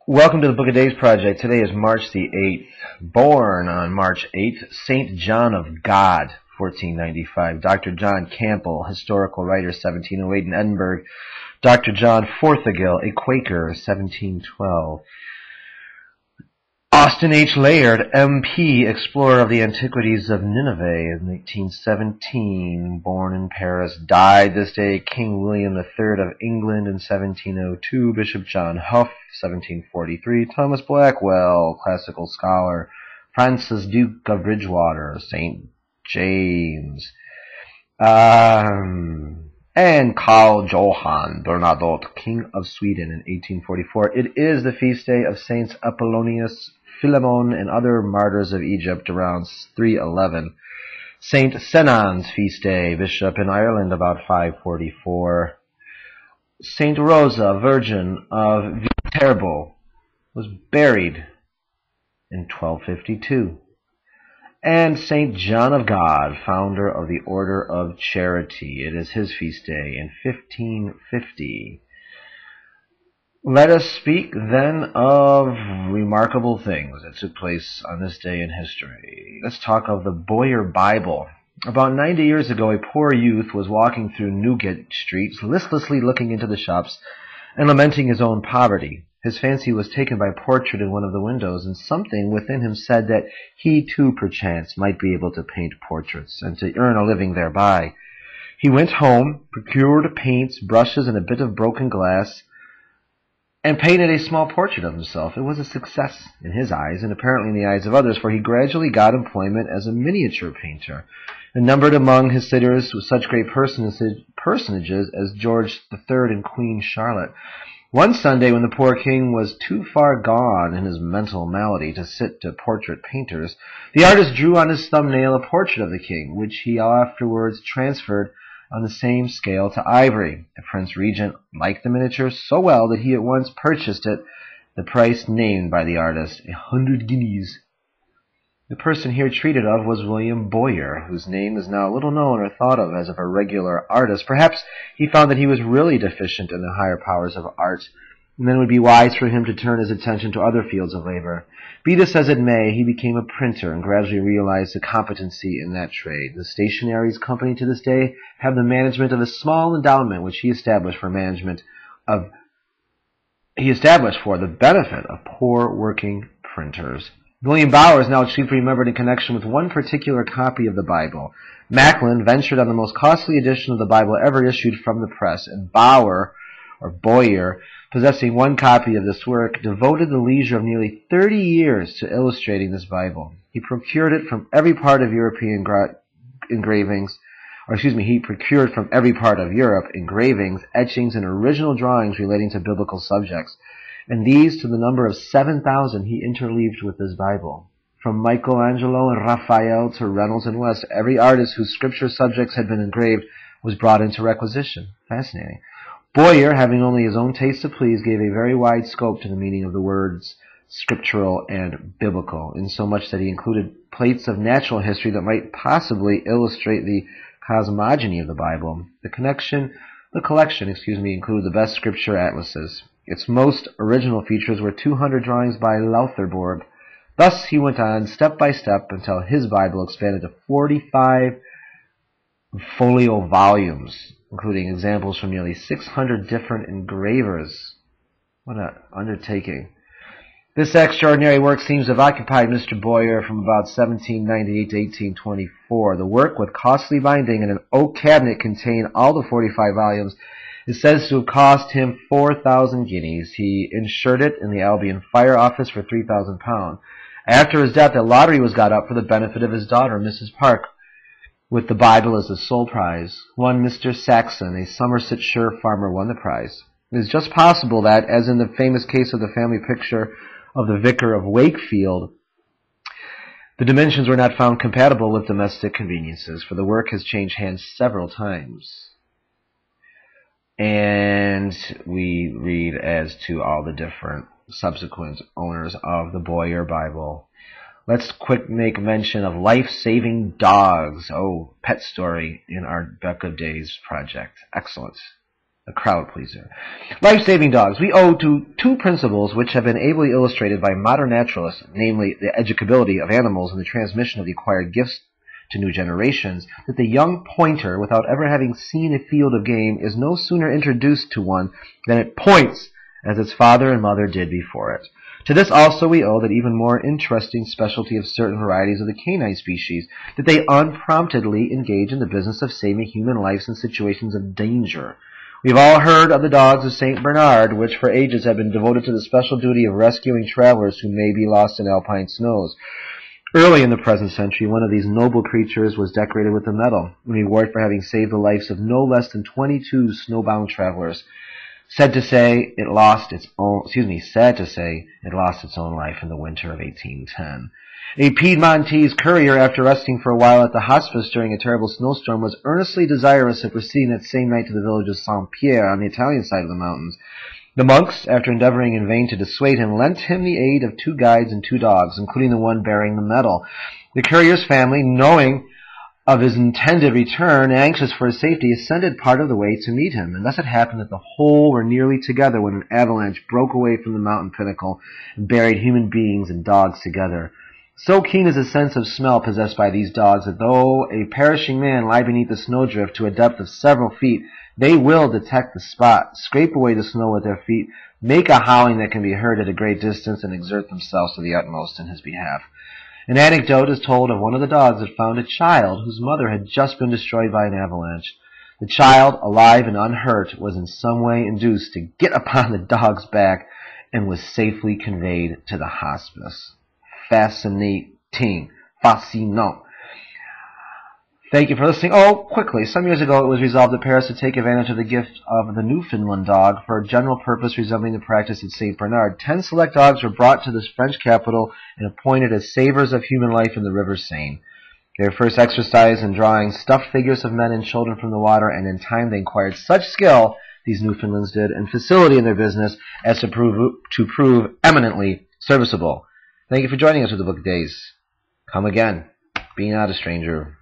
Welcome to the Book of Days Project. Today is March the 8th. Born on March 8th, St. John of God, 1495. Dr. John Campbell, historical writer, 1708 in Edinburgh. Dr. John Forthigill, a Quaker, 1712. Austin H. Layard, M.P., explorer of the antiquities of Nineveh in 1817, born in Paris, died this day. King William III of England in 1702, Bishop John Huff, 1743, Thomas Blackwell, classical scholar, Francis Duke of Bridgewater, St. James, and Carl Johan Bernadotte, King of Sweden in 1844. It is the feast day of Saints Apollonius, Philemon, and other martyrs of Egypt around 311. Saint Senan's feast day, bishop in Ireland, about 544. Saint Rosa, Virgin of Viterbo, was buried in 1252. And Saint John of God, founder of the Order of Charity. It is his feast day in 1550. Let us speak then of remarkable things that took place on this day in history. Let's talk of the Bowyer Bible. About 90 years ago, a poor youth was walking through Newgate streets, listlessly looking into the shops and lamenting his own poverty. His fancy was taken by a portrait in one of the windows, and something within him said that he too, perchance, might be able to paint portraits and to earn a living thereby. He went home, procured paints, brushes, and a bit of broken glass, and painted a small portrait of himself. It was a success in his eyes, and apparently in the eyes of others, for he gradually got employment as a miniature painter, and numbered among his sitters with such great personages as George III and Queen Charlotte. One Sunday, when the poor king was too far gone in his mental malady to sit to portrait painters, the artist drew on his thumbnail a portrait of the king, which he afterwards transferred on the same scale to ivory. The Prince Regent liked the miniature so well that he at once purchased it, the price named by the artist, 100 guineas. The person here treated of was William Bowyer, whose name is now little known or thought of as of a regular artist. Perhaps he found that he was really deficient in the higher powers of art, and then it would be wise for him to turn his attention to other fields of labor. Be this as it may, he became a printer and gradually realized the competency in that trade. The Stationery's Company to this day have the management of a small endowment which he established for the benefit of poor working printers. William Bowyer is now chiefly remembered in connection with one particular copy of the Bible. Macklin ventured on the most costly edition of the Bible ever issued from the press, and Bowyer, possessing one copy of this work, devoted the leisure of nearly 30 years to illustrating this Bible. He procured it from every part of Europe engravings, etchings, and original drawings relating to biblical subjects, and these, to the number of 7,000, he interleaved with his Bible. From Michelangelo and Raphael to Reynolds and West, every artist whose scripture subjects had been engraved was brought into requisition. Fascinating. Bowyer, having only his own taste to please, gave a very wide scope to the meaning of the words scriptural and biblical, insomuch that he included plates of natural history that might possibly illustrate the cosmogony of the Bible. The collection included the best scripture atlases. Its most original features were 200 drawings by Loutherbourg. Thus he went on step by step until his Bible expanded to 45 folio volumes, including examples from nearly 600 different engravers. What an undertaking. This extraordinary work seems to have occupied Mr. Bowyer from about 1798 to 1824. The work, with costly binding and an oak cabinet containing all the 45 volumes, is said to have cost him 4,000 guineas. He insured it in the Albion Fire Office for £3,000. After his death, a lottery was got up for the benefit of his daughter, Mrs. Park, with the Bible as the sole prize. One Mr. Saxon, a Somersetshire farmer, won the prize. It is just possible that, as in the famous case of the family picture of the Vicar of Wakefield, the dimensions were not found compatible with domestic conveniences, for the work has changed hands several times. And we read as to all the different subsequent owners of the Bowyer Bible. Let's quick make mention of life-saving dogs. Oh, pet story in our Book of Days project. Excellent. a crowd pleaser. Life-saving dogs. We owe to two principles which have been ably illustrated by modern naturalists, namely the educability of animals and the transmission of the acquired gifts to new generations, that the young pointer, without ever having seen a field of game, is no sooner introduced to one than it points as its father and mother did before it. To this also we owe that even more interesting specialty of certain varieties of the canine species, that they unpromptedly engage in the business of saving human lives in situations of danger. We've all heard of the dogs of St. Bernard, which for ages have been devoted to the special duty of rescuing travelers who may be lost in alpine snows. Early in the present century, one of these noble creatures was decorated with a medal, in reward for having saved the lives of no less than 22 snowbound travelers. Sad to say, it lost its own life in the winter of 1810. A Piedmontese courier, after resting for a while at the hospice during a terrible snowstorm, was earnestly desirous of proceeding that same night to the village of Saint-Pierre on the Italian side of the mountains. The monks, after endeavoring in vain to dissuade him, lent him the aid of 2 guides and 2 dogs, including the one bearing the medal. The courier's family, knowing of his intended return, anxious for his safety, ascended part of the way to meet him, and thus it happened that the whole were nearly together when an avalanche broke away from the mountain pinnacle and buried human beings and dogs together. So keen is the sense of smell possessed by these dogs that though a perishing man lie beneath the snowdrift to a depth of several feet, they will detect the spot, scrape away the snow with their feet, make a howling that can be heard at a great distance, and exert themselves to the utmost in his behalf. An anecdote is told of one of the dogs that found a child whose mother had just been destroyed by an avalanche. The child, alive and unhurt, was in some way induced to get upon the dog's back and was safely conveyed to the hospice. Fascinating. Fascinant. Thank you for listening. Oh, quickly, some years ago it was resolved that Paris would take advantage of the gift of the Newfoundland dog for a general purpose resembling the practice at St. Bernard. 10 select dogs were brought to this French capital and appointed as savers of human life in the River Seine. They were first exercised in drawing stuffed figures of men and children from the water, and in time they acquired such skill, these Newfoundlands did, and facility in their business as to prove eminently serviceable. Thank you for joining us with the Book of Days. Come again. Be not a stranger.